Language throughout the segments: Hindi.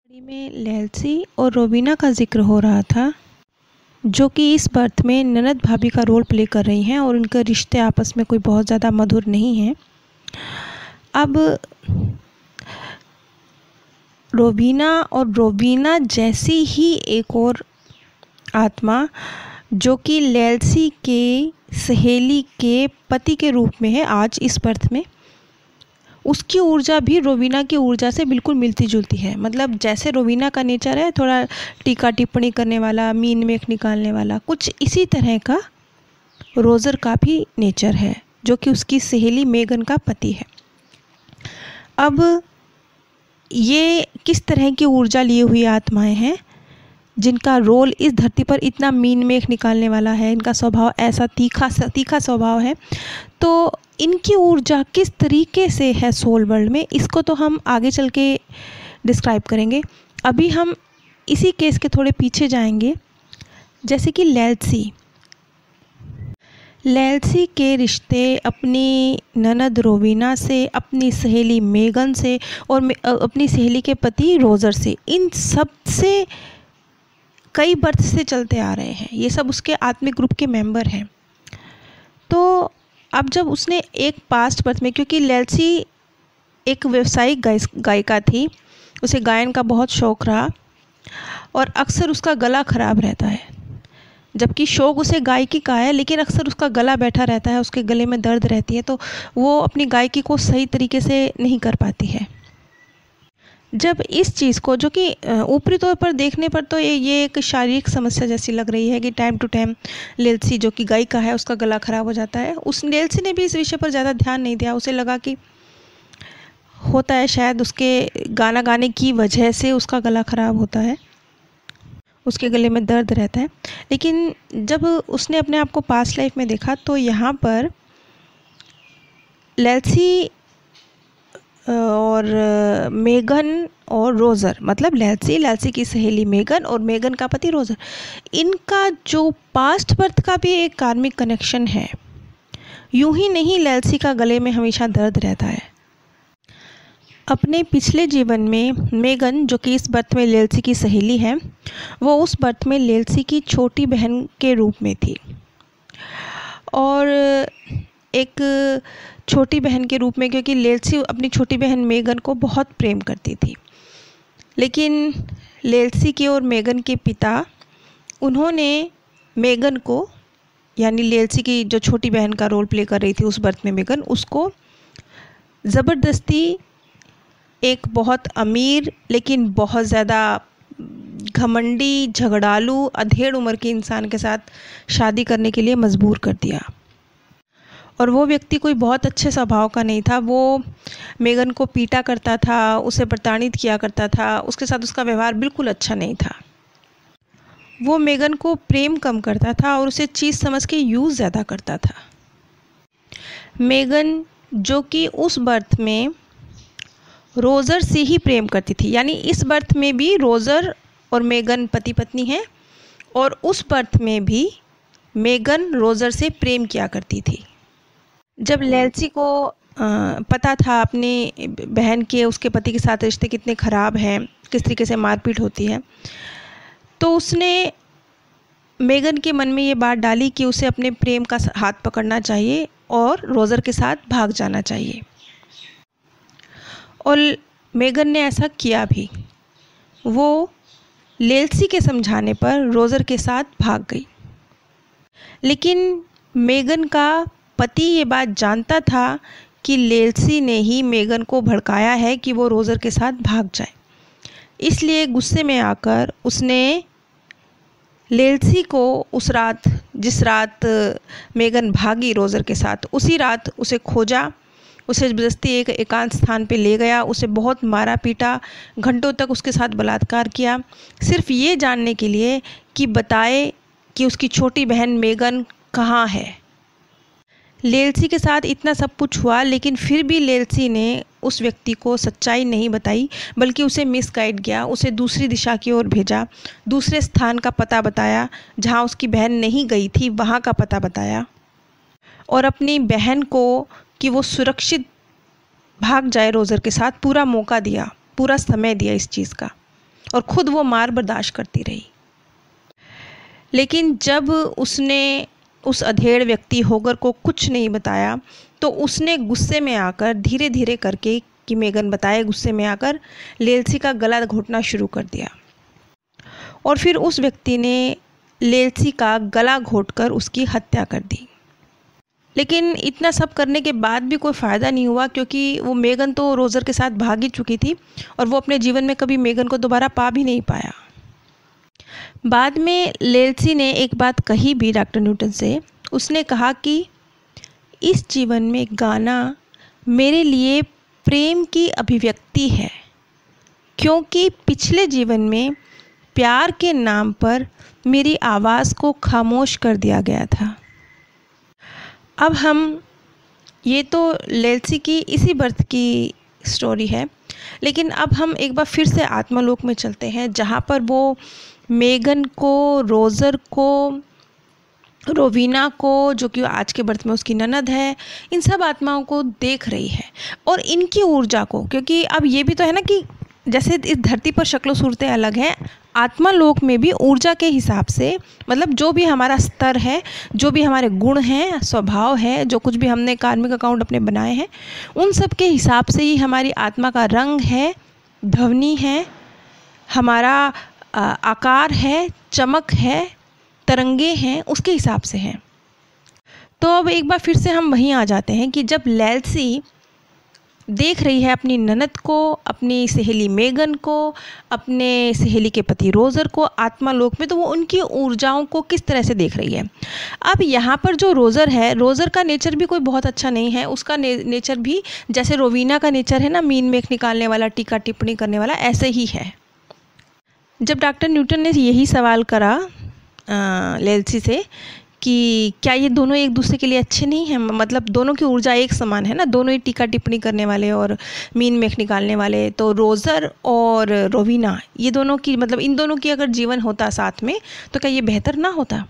कड़ी में लेल्सी और रोबीना का जिक्र हो रहा था, जो कि इस बर्थ में ननद भाभी का रोल प्ले कर रही हैं और उनके रिश्ते आपस में कोई बहुत ज़्यादा मधुर नहीं हैं। अब रोबीना जैसी ही एक और आत्मा, जो कि लेल्सी के सहेली के पति के रूप में है आज इस बर्थ में, उसकी ऊर्जा भी रोबीना की ऊर्जा से बिल्कुल मिलती जुलती है। मतलब जैसे रोबीना का नेचर है थोड़ा टीका टिप्पणी करने वाला, मीन मेख निकालने वाला, कुछ इसी तरह का रोज़र का भी नेचर है, जो कि उसकी सहेली मेगन का पति है। अब ये किस तरह की ऊर्जा लिए हुई आत्माएं हैं जिनका रोल इस धरती पर इतना मीन मेख निकालने वाला है, इनका स्वभाव ऐसा तीखा स्वभाव है, तो इनकी ऊर्जा किस तरीके से है सोल वर्ल्ड में, इसको तो हम आगे चल के डिस्क्राइब करेंगे। अभी हम इसी केस के थोड़े पीछे जाएंगे। जैसे कि लेल्सी के रिश्ते अपनी ननद रोबीना से, अपनी सहेली मेगन से और अपनी सहेली के पति रोज़र से, इन सब से कई बर्थ से चलते आ रहे हैं। ये सब उसके आत्मिक ग्रुप के मेंबर हैं। तो अब जब उसने एक पास्ट बर्थ में, क्योंकि लेल्सी एक व्यावसायिक गायिका थी, उसे गायन का बहुत शौक़ रहा और अक्सर उसका गला ख़राब रहता है। जबकि शौक़ उसे गायकी का है, लेकिन अक्सर उसका गला बैठा रहता है, उसके गले में दर्द रहती है, तो वो अपनी गायकी को सही तरीके से नहीं कर पाती है। जब इस चीज़ को, जो कि ऊपरी तौर पर देखने पर तो ये एक शारीरिक समस्या जैसी लग रही है कि टाइम टू टाइम लेल्सी, जो कि गायिका है, उसका गला ख़राब हो जाता है। लेल्सी ने भी इस विषय पर ज़्यादा ध्यान नहीं दिया। उसे लगा कि होता है शायद उसके गाना गाने की वजह से उसका गला ख़राब होता है, उसके गले में दर्द रहता है। लेकिन जब उसने अपने आप को पास्ट लाइफ में देखा, तो यहाँ पर लेल्सी और मेगन और रोज़र, मतलब लेल्सी की सहेली मेगन और मेगन का पति रोज़र, इनका जो पास्ट बर्थ का भी एक कार्मिक कनेक्शन है। यूं ही नहीं लेल्सी का गले में हमेशा दर्द रहता है। अपने पिछले जीवन में मेगन, जो कि इस बर्थ में लेल्सी की सहेली है, वो उस बर्थ में लेल्सी की छोटी बहन के रूप में थी और एक छोटी बहन के रूप में, क्योंकि लेल्सी अपनी छोटी बहन मेगन को बहुत प्रेम करती थी। लेकिन लेल्सी के और मेगन के पिता, उन्होंने मेगन को, यानी लेल्सी की जो छोटी बहन का रोल प्ले कर रही थी उस बर्थ में मेगन, उसको ज़बरदस्ती एक बहुत अमीर लेकिन बहुत ज़्यादा घमंडी, झगड़ालू, अधेड़ उम्र के इंसान के साथ शादी करने के लिए मजबूर कर दिया। और वो व्यक्ति कोई बहुत अच्छे स्वभाव का नहीं था। वो मेगन को पीटा करता था, उसे प्रताड़ित किया करता था, उसके साथ उसका व्यवहार बिल्कुल अच्छा नहीं था। वो मेगन को प्रेम कम करता था और उसे चीज़ समझ के यूज़ ज़्यादा करता था। मेगन, जो कि उस बर्थ में रोज़र से ही प्रेम करती थी, यानी इस बर्थ में भी रोज़र और मेगन पति पत्नी हैं और उस बर्थ में भी मेगन रोज़र से प्रेम किया करती थी। जब लेल्सी को पता था अपनी बहन के, उसके पति के साथ रिश्ते कितने ख़राब हैं, किस तरीके से मारपीट होती है, तो उसने मेगन के मन में ये बात डाली कि उसे अपने प्रेम का हाथ पकड़ना चाहिए और रोज़र के साथ भाग जाना चाहिए। और मेगन ने ऐसा किया भी। वो लेल्सी के समझाने पर रोज़र के साथ भाग गई। लेकिन मेगन का पति ये बात जानता था कि लेल्सी ने ही मेगन को भड़काया है कि वो रोज़र के साथ भाग जाए। इसलिए गुस्से में आकर उसने लेल्सी को उस रात, जिस रात मेगन भागी रोज़र के साथ, उसी रात उसे खोजा, उसे ज़बरदस्ती एक एकांत स्थान पे ले गया, उसे बहुत मारा पीटा, घंटों तक उसके साथ बलात्कार किया, सिर्फ ये जानने के लिए कि बताए कि उसकी छोटी बहन मेगन कहाँ है। लेल्सी के साथ इतना सब कुछ हुआ, लेकिन फिर भी लेल्सी ने उस व्यक्ति को सच्चाई नहीं बताई, बल्कि उसे मिसगाइड किया, उसे दूसरी दिशा की ओर भेजा, दूसरे स्थान का पता बताया जहाँ उसकी बहन नहीं गई थी, वहाँ का पता बताया, और अपनी बहन को कि वो सुरक्षित भाग जाए रोज़र के साथ पूरा मौका दिया, पूरा समय दिया इस चीज़ का। और ख़ुद वो मार बर्दाश्त करती रही। लेकिन जब उसने उस अधेड़ व्यक्ति होगर को कुछ नहीं बताया तो उसने गुस्से में आकर धीरे धीरे करके, कि मेगन बताए, गुस्से में आकर लेल्सी का गला घोटना शुरू कर दिया और फिर उस व्यक्ति ने लेल्सी का गला घोटकर उसकी हत्या कर दी। लेकिन इतना सब करने के बाद भी कोई फ़ायदा नहीं हुआ, क्योंकि वो मेगन तो रोज़र के साथ भाग ही चुकी थी और वो अपने जीवन में कभी मेगन को दोबारा पा भी नहीं पाया। बाद में लेल्सी ने एक बात कही भी डॉक्टर न्यूटन से। उसने कहा कि इस जीवन में गाना मेरे लिए प्रेम की अभिव्यक्ति है, क्योंकि पिछले जीवन में प्यार के नाम पर मेरी आवाज़ को खामोश कर दिया गया था। अब हम, ये तो लेल्सी की इसी बर्थ की स्टोरी है, लेकिन अब हम एक बार फिर से आत्मालोक में चलते हैं, जहाँ पर वो मेगन को, रोज़र को, रोवीना को, जो कि आज के बर्थ में उसकी ननद है, इन सब आत्माओं को देख रही है और इनकी ऊर्जा को, क्योंकि अब ये भी तो है ना कि जैसे इस धरती पर शक्ल सूरतें अलग हैं, आत्मालोक में भी ऊर्जा के हिसाब से, मतलब जो भी हमारा स्तर है, जो भी हमारे गुण हैं, स्वभाव है, जो कुछ भी हमने कार्मिक अकाउंट अपने बनाए हैं, उन सब के हिसाब से ही हमारी आत्मा का रंग है, ध्वनि है, हमारा आकार है, चमक है, तरंगे हैं, उसके हिसाब से हैं। तो अब एक बार फिर से हम वहीं आ जाते हैं कि जब लेल्सी देख रही है अपनी ननद को, अपनी सहेली मेगन को, अपने सहेली के पति रोज़र को आत्मालोक में, तो वो उनकी ऊर्जाओं को किस तरह से देख रही है। अब यहाँ पर जो रोज़र है, रोज़र का नेचर भी कोई बहुत अच्छा नहीं है। उसका नेचर भी जैसे रोवीना का नेचर है ना, मीन मेख निकालने वाला, टीका टिप्पणी करने वाला, ऐसे ही है। जब डॉक्टर न्यूटन ने यही सवाल करा लेल्सी से कि क्या ये दोनों एक दूसरे के लिए अच्छे नहीं हैं, मतलब दोनों की ऊर्जा एक समान है ना, दोनों ही टीका टिप्पणी करने वाले और मीन मेख निकालने वाले, तो रोज़र और रोवीना, ये दोनों की, मतलब इन दोनों की अगर जीवन होता साथ में तो क्या ये बेहतर ना होता।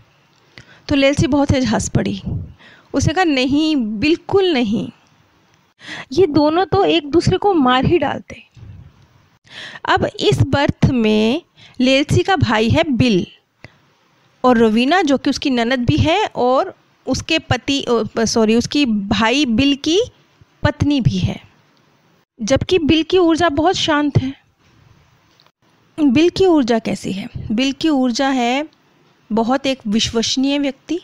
तो लेल्सी बहुत तेज हंस पड़ी। उसे कहा नहीं, बिल्कुल नहीं, ये दोनों तो एक दूसरे को मार ही डालते। अब इस बर्थ में लेल्सी का भाई है बिल, और रोवीना जो कि उसकी ननद भी है और उसके पति, उसकी भाई बिल की पत्नी भी है, जबकि बिल की ऊर्जा बहुत शांत है। बिल की ऊर्जा कैसी है? बिल की ऊर्जा है बहुत एक विश्वसनीय व्यक्ति,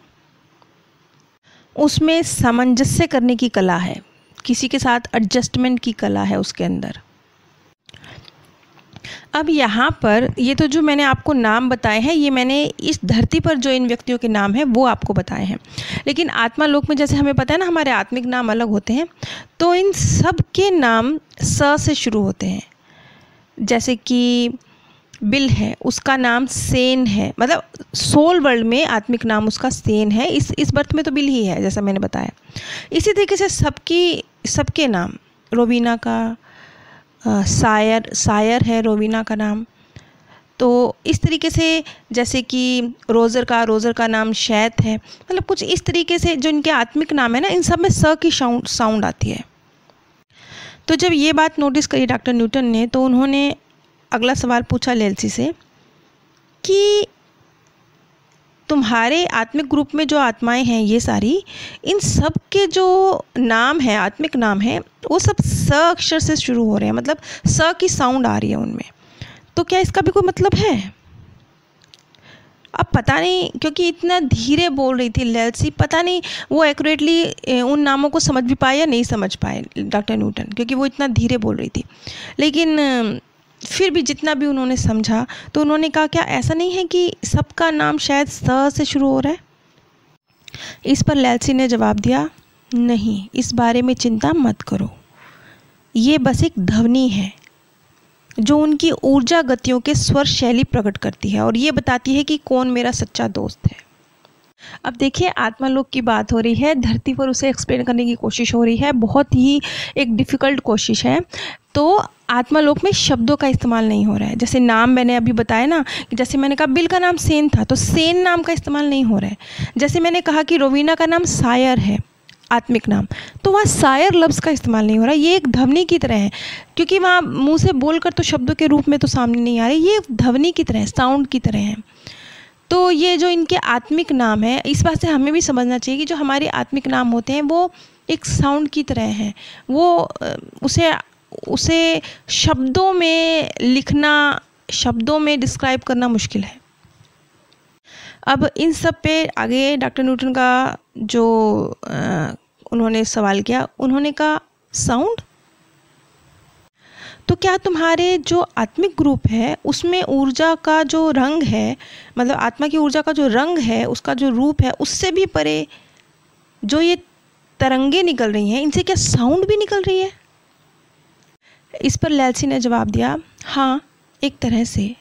उसमें सामंजस्य करने की कला है, किसी के साथ एडजस्टमेंट की कला है उसके अंदर। अब यहाँ पर ये तो जो मैंने आपको नाम बताए हैं, ये मैंने इस धरती पर जो इन व्यक्तियों के नाम हैं वो आपको बताए हैं, लेकिन आत्मालोक में जैसे हमें पता है ना हमारे आत्मिक नाम अलग होते हैं, तो इन सब के नाम स से शुरू होते हैं। जैसे कि बिल है, उसका नाम सेन है, मतलब सोल वर्ल्ड में आत्मिक नाम उसका सेन है, इस बर्थ में तो बिल ही है जैसा मैंने बताया। इसी तरीके से सबके नाम, रोवीना का सायर है रोवीना का नाम, तो इस तरीके से जैसे कि रोज़र का नाम शैत है, मतलब कुछ इस तरीके से जो इनके आत्मिक नाम है ना, इन सब में स की साउंड आती है। तो जब ये बात नोटिस करी डॉक्टर न्यूटन ने, तो उन्होंने अगला सवाल पूछा लेल्सी से कि तुम्हारे आत्मिक ग्रुप में जो आत्माएं हैं ये सारी, इन सब के जो नाम है, आत्मिक नाम है, वो सब स अक्षर से शुरू हो रहे हैं, मतलब स की साउंड आ रही है उनमें, तो क्या इसका भी कोई मतलब है? अब पता नहीं, क्योंकि इतना धीरे बोल रही थी लेल्सी, पता नहीं वो एक्यूरेटली उन नामों को समझ भी पाए या नहीं समझ पाए डॉक्टर न्यूटन, क्योंकि वो इतना धीरे बोल रही थी। लेकिन फिर भी जितना भी उन्होंने समझा, तो उन्होंने कहा क्या ऐसा नहीं है कि सबका नाम शायद स से शुरू हो रहा है? इस पर लेल्सी ने जवाब दिया, नहीं, इस बारे में चिंता मत करो, ये बस एक ध्वनि है जो उनकी ऊर्जा गतियों के स्वर शैली प्रकट करती है और ये बताती है कि कौन मेरा सच्चा दोस्त है। अब देखिए, आत्मालोक की बात हो रही है, धरती पर उसे एक्सप्लेन करने की कोशिश हो रही है, बहुत ही एक डिफ़िकल्ट कोशिश है। तो आत्मालोक में शब्दों का इस्तेमाल नहीं हो रहा है। जैसे नाम मैंने अभी बताया ना, कि जैसे मैंने कहा बिल का नाम सेन था, तो सेन नाम का इस्तेमाल नहीं हो रहा है। जैसे मैंने कहा कि रोवीना का नाम सायर है, आत्मिक नाम, तो वहाँ शायर लफ्ज़ का इस्तेमाल नहीं हो रहा। ये एक ध्वनि की तरह है, क्योंकि वहाँ मुंह से बोलकर तो शब्दों के रूप में तो सामने नहीं आ रही, ये ध्वनि की तरह है, साउंड की तरह है। तो ये जो इनके आत्मिक नाम है, इस बात से हमें भी समझना चाहिए कि जो हमारे आत्मिक नाम होते हैं वो एक साउंड की तरह हैं। वो उसे शब्दों में लिखना, शब्दों में डिस्क्राइब करना मुश्किल है। अब इन सब पे आगे डॉक्टर न्यूटन का जो उन्होंने सवाल किया, उन्होंने कहा साउंड, तो क्या तुम्हारे जो आत्मिक ग्रुप है उसमें ऊर्जा का जो रंग है, मतलब आत्मा की ऊर्जा का जो रंग है, उसका जो रूप है, उससे भी परे जो ये तरंगे निकल रही हैं, इनसे क्या साउंड भी निकल रही है? इस पर लैल्सी ने जवाब दिया, हाँ, एक तरह से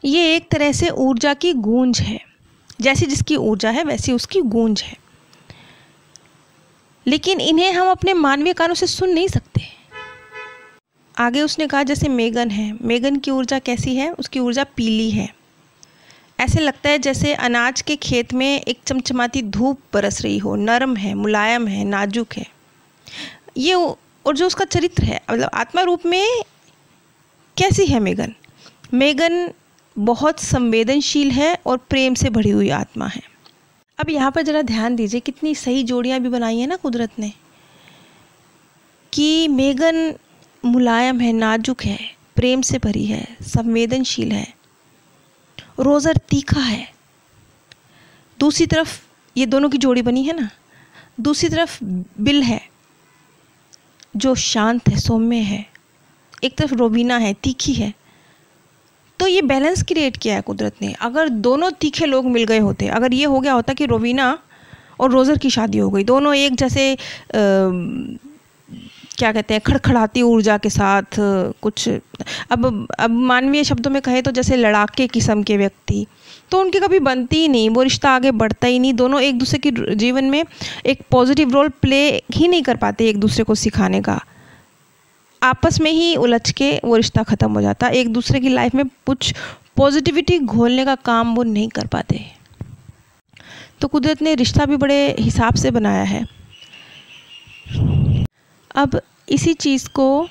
ये एक तरह से ऊर्जा की गूंज है। जैसी जिसकी ऊर्जा है वैसी उसकी गूंज है, लेकिन इन्हें हम अपने मानवीय कानों से सुन नहीं सकते। आगे उसने कहा जैसे मेगन है, मेगन की ऊर्जा कैसी है? उसकी ऊर्जा पीली है। ऐसे लगता है जैसे अनाज के खेत में एक चमचमाती धूप बरस रही हो, नरम है, मुलायम है, नाजुक है ये। और जो उसका चरित्र है, मतलब आत्मा रूप में कैसी है मेगन? मेगन बहुत संवेदनशील है और प्रेम से भरी हुई आत्मा है। अब यहाँ पर ज़रा ध्यान दीजिए, कितनी सही जोड़ियाँ भी बनाई हैं ना कुदरत ने, कि मेगन मुलायम है, नाजुक है, प्रेम से भरी है, संवेदनशील है, रोज़र तीखा है। दूसरी तरफ ये दोनों की जोड़ी बनी है ना, दूसरी तरफ बिल है जो शांत है, सौम्य है, एक तरफ रोबीना है, तीखी है। तो ये बैलेंस क्रिएट किया है कुदरत ने। अगर दोनों तीखे लोग मिल गए होते, अगर ये हो गया होता कि रोबीना और रोज़र की शादी हो गई, दोनों एक जैसे क्या कहते हैं, खड़खड़ाती ऊर्जा के साथ कुछ, अब मानवीय शब्दों में कहे तो जैसे लड़ाके किस्म के व्यक्ति, तो उनकी कभी बनती ही नहीं, वो रिश्ता आगे बढ़ता ही नहीं। दोनों एक दूसरे के जीवन में एक पॉजिटिव रोल प्ले ही नहीं कर पाते, एक दूसरे को सिखाने का। आपस में ही उलझ के वो रिश्ता ख़त्म हो जाता, एक दूसरे की लाइफ में कुछ पॉजिटिविटी घोलने का काम वो नहीं कर पाते। तो कुदरत ने रिश्ता भी बड़े हिसाब से बनाया है। अब इसी चीज़ को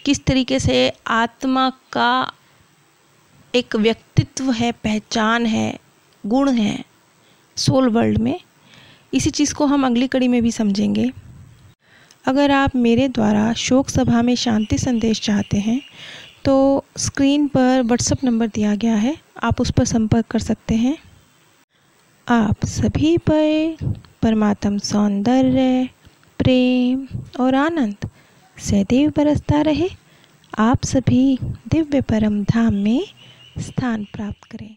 किस तरीके से आत्मा का एक व्यक्तित्व है, पहचान है, गुण है सोल वर्ल्ड में, इसी चीज़ को हम अगली कड़ी में भी समझेंगे। अगर आप मेरे द्वारा शोक सभा में शांति संदेश चाहते हैं तो स्क्रीन पर व्हाट्सएप नंबर दिया गया है, आप उस पर संपर्क कर सकते हैं। आप सभी पर परमात्म सौंदर्य, प्रेम और आनंद सदैव बरसता रहे। आप सभी दिव्य परम धाम में स्थान प्राप्त करें।